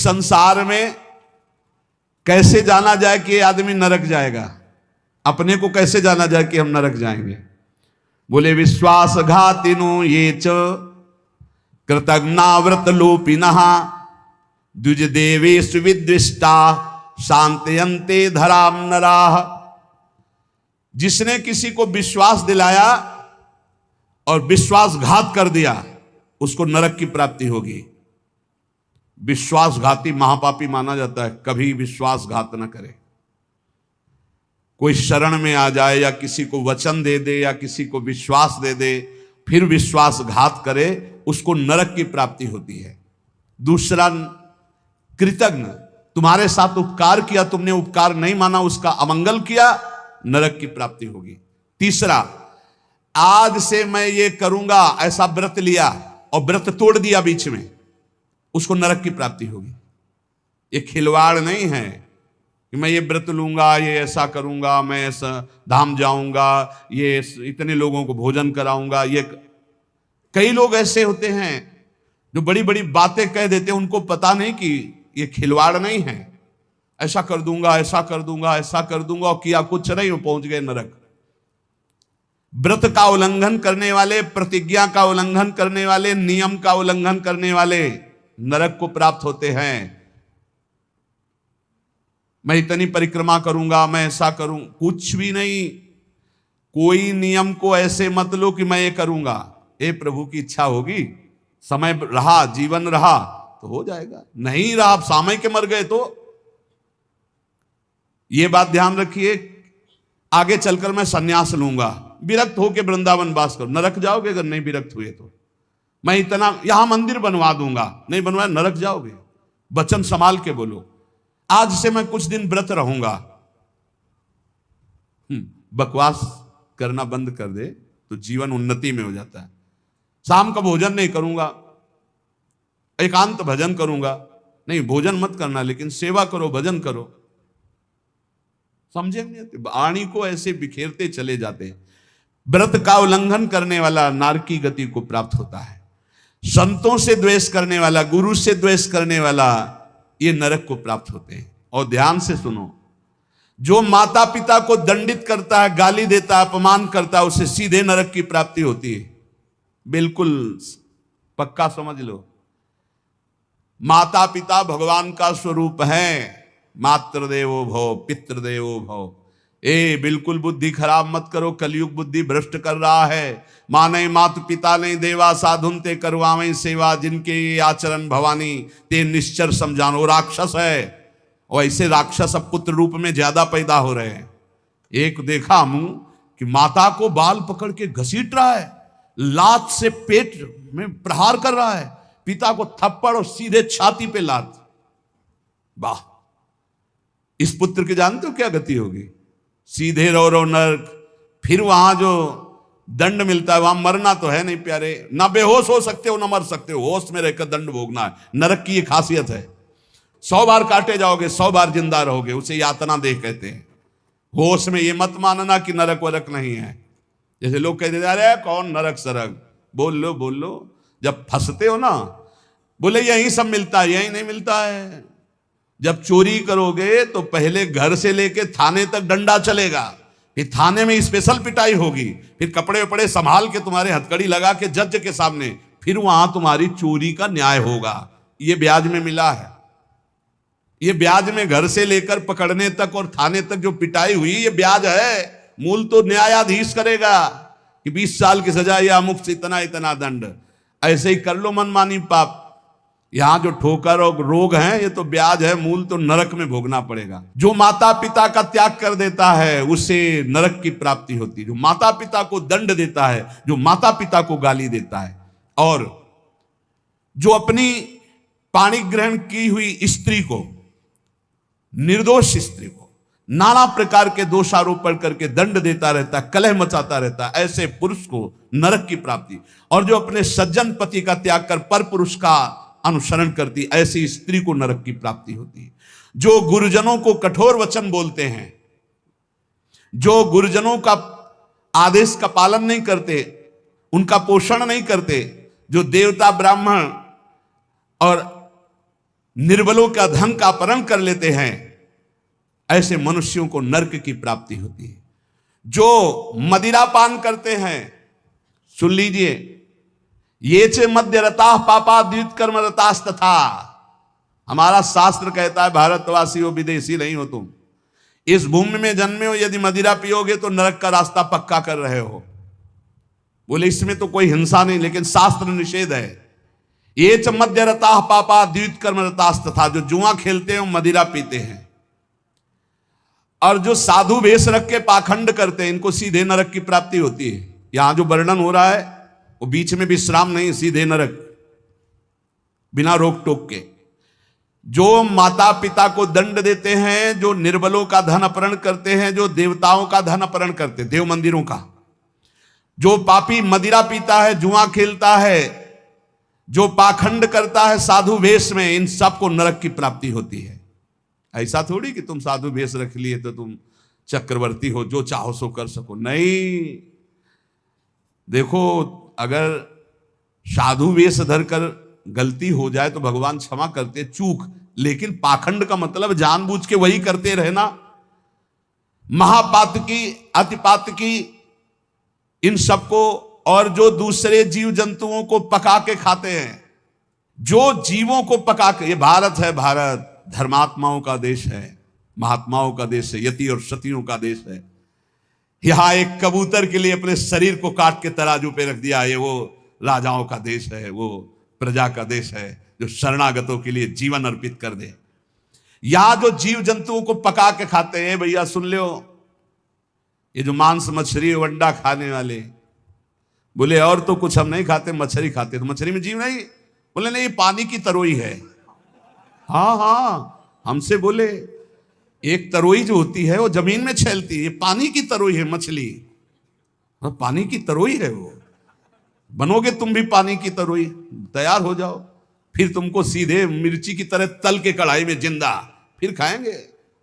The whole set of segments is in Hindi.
संसार में कैसे जाना जाए कि ये आदमी नरक जाएगा, अपने को कैसे जाना जाए कि हम नरक जाएंगे। बोले विश्वासघातिनो ये च कृतज्ञाव्रत लोपिनः द्विज देवेषु विद्विष्टा शांतयन्ते धराम नराः। जिसने किसी को विश्वास दिलाया और विश्वासघात कर दिया उसको नरक की प्राप्ति होगी। विश्वासघाती महापापी माना जाता है, कभी विश्वासघात न करे। कोई शरण में आ जाए या किसी को वचन दे दे या किसी को विश्वास दे दे फिर विश्वासघात करे, उसको नरक की प्राप्ति होती है। दूसरा, कृतज्ञ, तुम्हारे साथ उपकार किया, तुमने उपकार नहीं माना, उसका अमंगल किया, नरक की प्राप्ति होगी। तीसरा, आज से मैं ये करूंगा ऐसा व्रत लिया और व्रत तोड़ दिया बीच में, उसको नरक की प्राप्ति होगी। ये खिलवाड़ नहीं है कि मैं ये व्रत लूंगा, ये ऐसा करूंगा, मैं ऐसा धाम जाऊंगा, ये इतने लोगों को भोजन कराऊंगा। ये कई लोग ऐसे होते हैं जो बड़ी बड़ी बातें कह देते हैं, उनको पता नहीं कि ये खिलवाड़ नहीं है। ऐसा कर दूंगा, ऐसा कर दूंगा, ऐसा कर दूंगा, और किया कुछ नहीं, वो पहुंच गए नरक। व्रत का उल्लंघन करने वाले, प्रतिज्ञा का उल्लंघन करने वाले, नियम का उल्लंघन करने वाले नरक को प्राप्त होते हैं। मैं इतनी परिक्रमा करूंगा, मैं ऐसा करूं, कुछ भी नहीं। कोई नियम को ऐसे मत लो कि मैं ये करूंगा। ए प्रभु की इच्छा होगी, समय रहा, जीवन रहा तो हो जाएगा, नहीं रहा, आप सामय के मर गए तो। ये बात ध्यान रखिए, आगे चलकर मैं सन्यास लूंगा, विरक्त होके वृंदावन वास करो, नरक जाओगे अगर नहीं विरक्त हुए तो। मैं इतना यहां मंदिर बनवा दूंगा, नहीं बनवाया नरक जाओगे। वचन संभाल के बोलो, आज से मैं कुछ दिन व्रत रहूंगा। बकवास करना बंद कर दे तो जीवन उन्नति में हो जाता है। शाम का भोजन नहीं करूंगा, एकांत भजन करूंगा, नहीं भोजन मत करना लेकिन सेवा करो, भजन करो। समझे नहीं? वाणी को ऐसे बिखेरते चले जाते हैं। व्रत का उल्लंघन करने वाला नारकी गति को प्राप्त होता है। संतों से द्वेष करने वाला, गुरु से द्वेष करने वाला, ये नरक को प्राप्त होते हैं। और ध्यान से सुनो, जो माता पिता को दंडित करता है, गाली देता है, अपमान करता है, उसे सीधे नरक की प्राप्ति होती है। बिल्कुल पक्का समझ लो। माता पिता भगवान का स्वरूप है। मातृदेवो भव पितृदेवो भव। बिल्कुल बुद्धि खराब मत करो, कलयुग बुद्धि भ्रष्ट कर रहा है। माने मात पिता नहीं देवा, साधुन ते करवावें सेवा, जिनके ये आचरण भवानी ते निश्चर समझानो। राक्षस है, और ऐसे राक्षस अब पुत्र रूप में ज्यादा पैदा हो रहे हैं। एक देखा मुंह कि माता को बाल पकड़ के घसीट रहा है, लात से पेट में प्रहार कर रहा है, पिता को थप्पड़ और सीधे छाती पे लात। वाह, इस पुत्र के जानते हो क्या गति होगी? सीधे रो रो नरक। फिर वहां जो दंड मिलता है, वहां मरना तो है नहीं प्यारे, ना बेहोश हो सकते हो ना मर सकते हो, होश में रहकर दंड भोगना है। नरक की ये खासियत है। 100 बार काटे जाओगे, 100 बार जिंदा रहोगे, उसे यातना देह कहते हैं। होश में ये मत मानना कि नरक वरक नहीं है। जैसे लोग कहते जा रहे हैं कौन नरक सरक, बोल लो, जब फंसते हो ना, बोले यही सब मिलता है, यही नहीं मिलता है। जब चोरी करोगे तो पहले घर से लेके थाने तक डंडा चलेगा, फिर थाने में स्पेशल पिटाई होगी, फिर कपड़े वपड़े संभाल के तुम्हारे हथकड़ी लगा के जज के सामने, फिर वहां तुम्हारी चोरी का न्याय होगा। ये ब्याज में मिला है। ये ब्याज में घर से लेकर पकड़ने तक और थाने तक जो पिटाई हुई, ये ब्याज है। मूल तो न्यायाधीश करेगा कि 20 साल की सजा या मुफ्त से इतना इतना दंड। ऐसे ही कर लो मनमानी पाप। यहां जो ठोकर और रोग हैं, ये तो ब्याज है, मूल तो नरक में भोगना पड़ेगा। जो माता पिता का त्याग कर देता है उसे नरक की प्राप्ति होती है। जो माता पिता को दंड देता है, जो माता पिता को गाली देता है, और जो अपनी पाणी ग्रहण की हुई स्त्री को, निर्दोष स्त्री को नाना प्रकार के दोषारोपण करके दंड देता रहता है, कलह मचाता रहता है, ऐसे पुरुष को नरक की प्राप्ति। और जो अपने सज्जन पति का त्याग कर पर पुरुष का अनुसरण करती, ऐसी स्त्री को नरक की प्राप्ति होती है। जो गुरुजनों को कठोर वचन बोलते हैं, जो गुरुजनों का आदेश का पालन नहीं करते, उनका पोषण नहीं करते, जो देवता ब्राह्मण और निर्बलों का धन का अपहरण कर लेते हैं, ऐसे मनुष्यों को नरक की प्राप्ति होती है। जो मदिरा पान करते हैं, सुन लीजिए, ये चे मध्य रता पापा द्वित कर्म रतास तथा। हमारा शास्त्र कहता है भारतवासी हो, विदेशी नहीं हो तुम, इस भूमि में जन्मे हो, यदि मदिरा पियोगे तो नरक का रास्ता पक्का कर रहे हो। बोले इसमें तो कोई हिंसा नहीं, लेकिन शास्त्र निषेध है। ये च मध्य रता पापा द्वित कर्म रतास तथा, जो जुआ खेलते हैं मदिरा पीते हैं, और जो साधु वेश रख के पाखंड करते हैं, इनको सीधे नरक की प्राप्ति होती है। यहां जो वर्णन हो रहा है वो बीच में विश्राम नहीं, सीधे नरक, बिना रोक टोक के। जो माता पिता को दंड देते हैं, जो निर्बलों का धन अपहरण करते हैं, जो देवताओं का धन अपहरण करते हैं, देव मंदिरों का, जो पापी मदिरा पीता है, जुआ खेलता है, जो पाखंड करता है साधु वेश में, इन सबको नरक की प्राप्ति होती है। ऐसा थोड़ी कि तुम साधु वेश रख लिए तो तुम चक्रवर्ती हो, जो चाहो सो कर सको, नहीं। देखो, अगर साधु वेश धरकर गलती हो जाए तो भगवान क्षमा करते, चूक, लेकिन पाखंड का मतलब जानबूझ के वही करते रहना, महापातकी अतिपातकी, इन सबको, और जो दूसरे जीव जंतुओं को पका के खाते हैं, जो जीवों को पका के, ये भारत है, भारत धर्मात्माओं का देश है, महात्माओं का देश है, यति और सतियों का देश है। यहां एक कबूतर के लिए अपने शरीर को काट के तराजू पे रख दिया, ये वो राजाओं का देश है, वो प्रजा का देश है जो शरणागतों के लिए जीवन अर्पित कर दे। यहां जो जीव जंतुओं को पका के खाते हैं, भैया सुन लो, ये जो मांस मछली अंडा खाने वाले, बोले और तो कुछ हम नहीं खाते, मछली खाते, तो मछली में जीव नहीं? बोले नहीं, ये पानी की तरोई है। हाँ हाँ, हमसे बोले एक तरोई जो होती है वो जमीन में छेलती है, ये पानी की तरोई है मछली। हाँ, पानी की तरोई है वो। बनोगे तुम भी पानी की तरोई, तैयार हो जाओ, फिर तुमको सीधे मिर्ची की तरह तल के कढ़ाई में जिंदा फिर खाएंगे।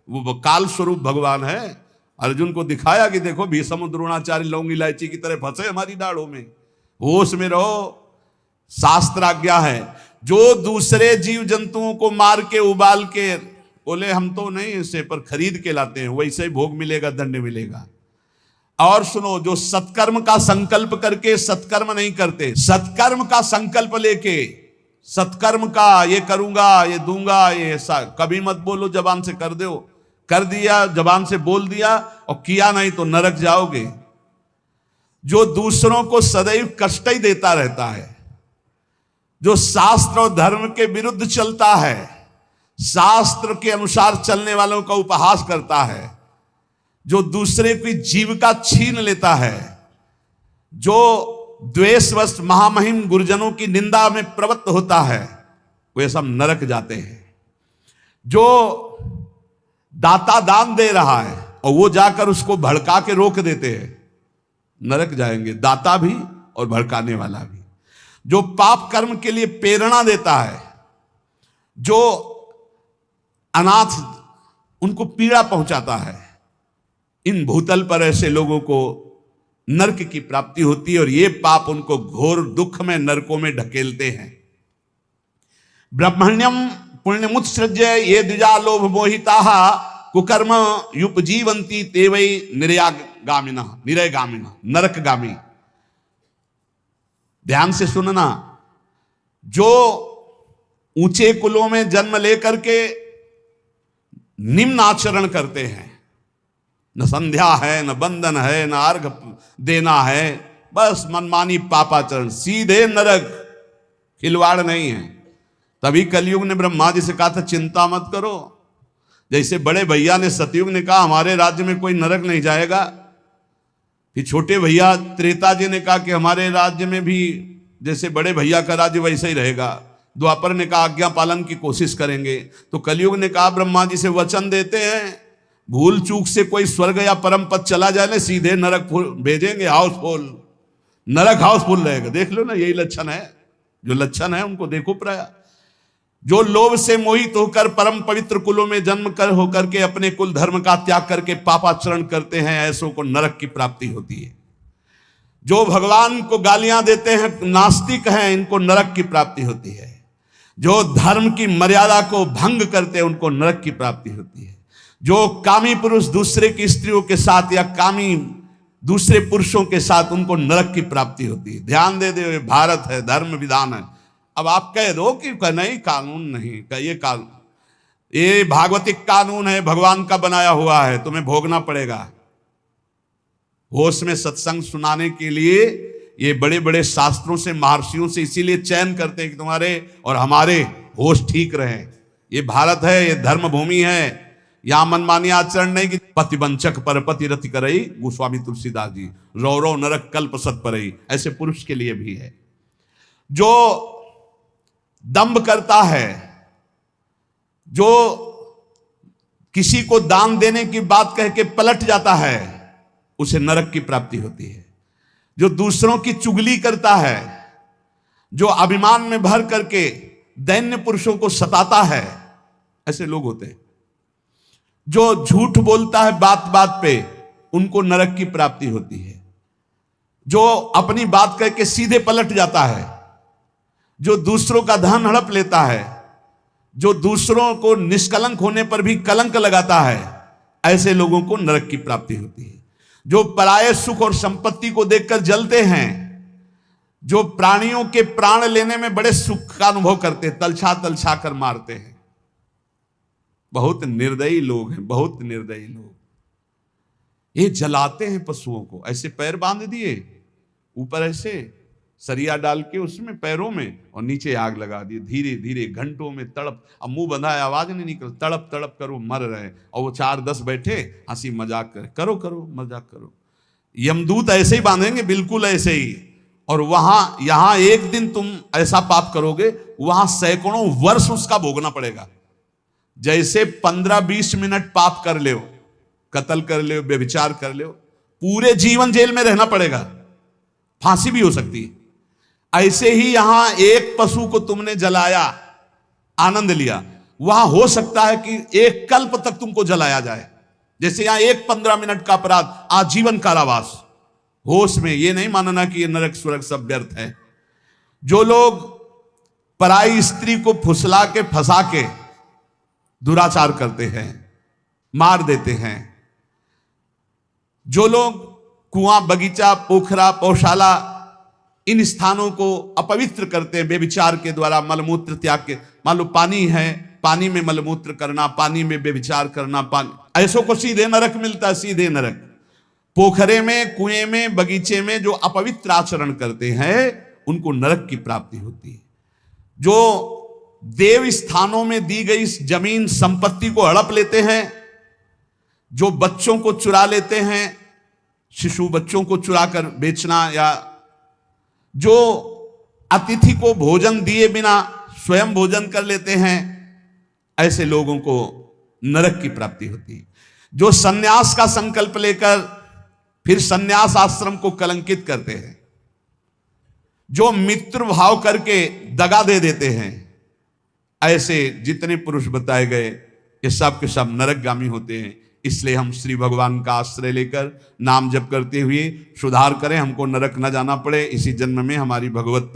वो काल स्वरूप भगवान है। अर्जुन को दिखाया कि देखो भीष्म द्रोणाचार्य लौंग इलायची की तरह फंसे हमारी दाढ़ों में, होश में रहो। शास्त्र आज्ञा है, जो दूसरे जीव जंतुओं को मार के उबाल के, बोले हम तो नहीं इसे पर खरीद के लाते हैं, वैसे ही भोग मिलेगा, दंड मिलेगा। और सुनो, जो सत्कर्म का संकल्प करके सत्कर्म नहीं करते, सत्कर्म का संकल्प लेके, सत्कर्म का ये करूंगा, ये दूंगा, ये ऐसा, कभी मत बोलो जबान से कर दो, कर दिया जबान से बोल दिया और किया नहीं तो नरक जाओगे। जो दूसरों को सदैव कष्ट ही देता रहता है, जो शास्त्र और धर्म के विरुद्ध चलता है, शास्त्र के अनुसार चलने वालों का उपहास करता है, जो दूसरे की जीविका छीन लेता है, जो द्वेषवश महामहिम गुरुजनों की निंदा में प्रवृत्त होता है, वे सब नरक जाते हैं। जो दाता दान दे रहा है और वो जाकर उसको भड़का के रोक देते हैं, नरक जाएंगे, दाता भी और भड़काने वाला भी। जो पाप कर्म के लिए प्रेरणा देता है, जो अनाथ उनको पीड़ा पहुंचाता है, इन भूतल पर ऐसे लोगों को नरक की प्राप्ति होती है और ये पाप उनको घोर दुख में नरकों में ढकेलते हैं। ब्रह्मण्यम पुण्यमुत्सृज्य ये द्विजा लोभ मोहिता कुकर्म युपजीवंती ते वै निरयगामिना नरकगामी। ध्यान से सुनना, जो ऊंचे कुलों में जन्म लेकर के निम्न आचरण करते हैं, न संध्या है, न बंधन है, न अर्घ देना है, बस मनमानी पापाचरण, सीधे नरक, खिलवाड़ नहीं है। तभी कलयुग ने ब्रह्मा जी से कहा था चिंता मत करो। जैसे बड़े भैया ने सतयुग ने कहा हमारे राज्य में कोई नरक नहीं जाएगा, फिर छोटे भैया त्रेता जी ने कहा कि हमारे राज्य में भी जैसे बड़े भैया का राज्य वैसे ही रहेगा। द्वापर ने कहा आज्ञा पालन की कोशिश करेंगे। तो कलयुग ने कहा ब्रह्मा जी से वचन देते हैं, भूल चूक से कोई स्वर्ग या परम पद चला जाए ना, सीधे नरक भेजेंगे, हाउसफुल, नरक हाउसफुल रहेगा। देख लो ना, यही लक्षण है, जो लक्षण है उनको देखो प्राय। जो लोभ से मोहित होकर परम पवित्र कुलों में जन्म कर होकर के अपने कुल धर्म का त्याग करके पापाचरण करते हैं, ऐसों को नरक की प्राप्ति होती है। जो भगवान को गालियां देते हैं, नास्तिक हैं, इनको नरक की प्राप्ति होती है। जो धर्म की मर्यादा को भंग करते हैं उनको नरक की प्राप्ति होती है। जो कामी पुरुष दूसरे की स्त्रियों के साथ या कामी दूसरे पुरुषों के साथ, उनको नरक की प्राप्ति होती है। ध्यान दे दे, भारत है, धर्म विधान है। अब आप कह दो कि नहीं कानून नहीं, ये कानून, ये भागवतिक कानून है, भगवान का बनाया हुआ है, तुम्हें भोगना पड़ेगा। होश में सत्संग सुनाने के लिए ये बड़े बड़े शास्त्रों से, महर्षियों से इसीलिए चयन करते हैं कि तुम्हारे और हमारे होश ठीक रहे। ये भारत है, ये धर्म भूमि है, यहां मनमानी आचरण नहीं कि पतिवंचक पर पति रति करई, गोस्वामी तुलसीदास जी, रौरव नरक कल्प सत परई, ऐसे पुरुष के लिए भी है। जो दंभ करता है, जो किसी को दान देने की बात कह के पलट जाता है, उसे नरक की प्राप्ति होती है। जो दूसरों की चुगली करता है, जो अभिमान में भर करके दैन्य पुरुषों को सताता है, ऐसे लोग होते हैं। जो झूठ बोलता है बात बात पे, उनको नरक की प्राप्ति होती है। जो अपनी बात कह के सीधे पलट जाता है, जो दूसरों का धन हड़प लेता है, जो दूसरों को निष्कलंक होने पर भी कलंक लगाता है, ऐसे लोगों को नरक की प्राप्ति होती है। जो पराये सुख और संपत्ति को देखकर जलते हैं, जो प्राणियों के प्राण लेने में बड़े सुख का अनुभव करते हैं, तलछा तलछा कर मारते हैं, बहुत निर्दयी लोग हैं, बहुत निर्दयी लोग। ये जलाते हैं पशुओं को, ऐसे पैर बांध दिए, ऊपर ऐसे सरिया डाल के उसमें पैरों में, और नीचे आग लगा दी, धीरे धीरे घंटों में तड़प, अब मुंह बंधा है, आवाज नहीं निकल, तड़प तड़प कर वो मर रहे, और वो 4-10 बैठे हंसी मजाक करे, करो करो मजाक करो। यमदूत ऐसे ही बांधेंगे, बिल्कुल ऐसे ही। और वहां यहां एक दिन तुम ऐसा पाप करोगे, वहां सैकड़ों वर्ष उसका भोगना पड़ेगा। जैसे 15-20 मिनट पाप कर ले, कत्ल कर ले, व्यभिचार कर ले, पूरे जीवन जेल में रहना पड़ेगा, फांसी भी हो सकती है। ऐसे ही यहां एक पशु को तुमने जलाया, आनंद लिया, वहां हो सकता है कि एक कल्प तक तुमको जलाया जाए। जैसे यहां एक 15 मिनट का अपराध, आजीवन कारावास। होश में ये नहीं मानना कि ये नरक स्वर्ग सब व्यर्थ है। जो लोग पराई स्त्री को फुसला के फंसा के दुराचार करते हैं, मार देते हैं, जो लोग कुआं, बगीचा, पोखरा, पौशाला, इन स्थानों को अपवित्र करते हैं व्यभिचार के द्वारा, मलमूत्र त्याग के, मान लो पानी है, पानी में मलमूत्र करना, पानी में व्यभिचार करना, पानी, ऐसों को सीधे नरक मिलता है, सीधे नरक। पोखरे में, कुएं में, बगीचे में जो अपवित्र आचरण करते हैं, उनको नरक की प्राप्ति होती है। जो देव स्थानों में दी गई जमीन संपत्ति को हड़प लेते हैं, जो बच्चों को चुरा लेते हैं, शिशु बच्चों को चुरा कर बेचना, या जो अतिथि को भोजन दिए बिना स्वयं भोजन कर लेते हैं, ऐसे लोगों को नरक की प्राप्ति होती है। जो सन्यास का संकल्प लेकर फिर सन्यास आश्रम को कलंकित करते हैं, जो मित्र भाव करके दगा दे देते हैं, ऐसे जितने पुरुष बताए गए, ये सब के सब नरकगामी होते हैं। इसलिए हम श्री भगवान का आश्रय लेकर नाम जप करते हुए सुधार करें, हमको नरक न जाना पड़े, इसी जन्म में हमारी भगवत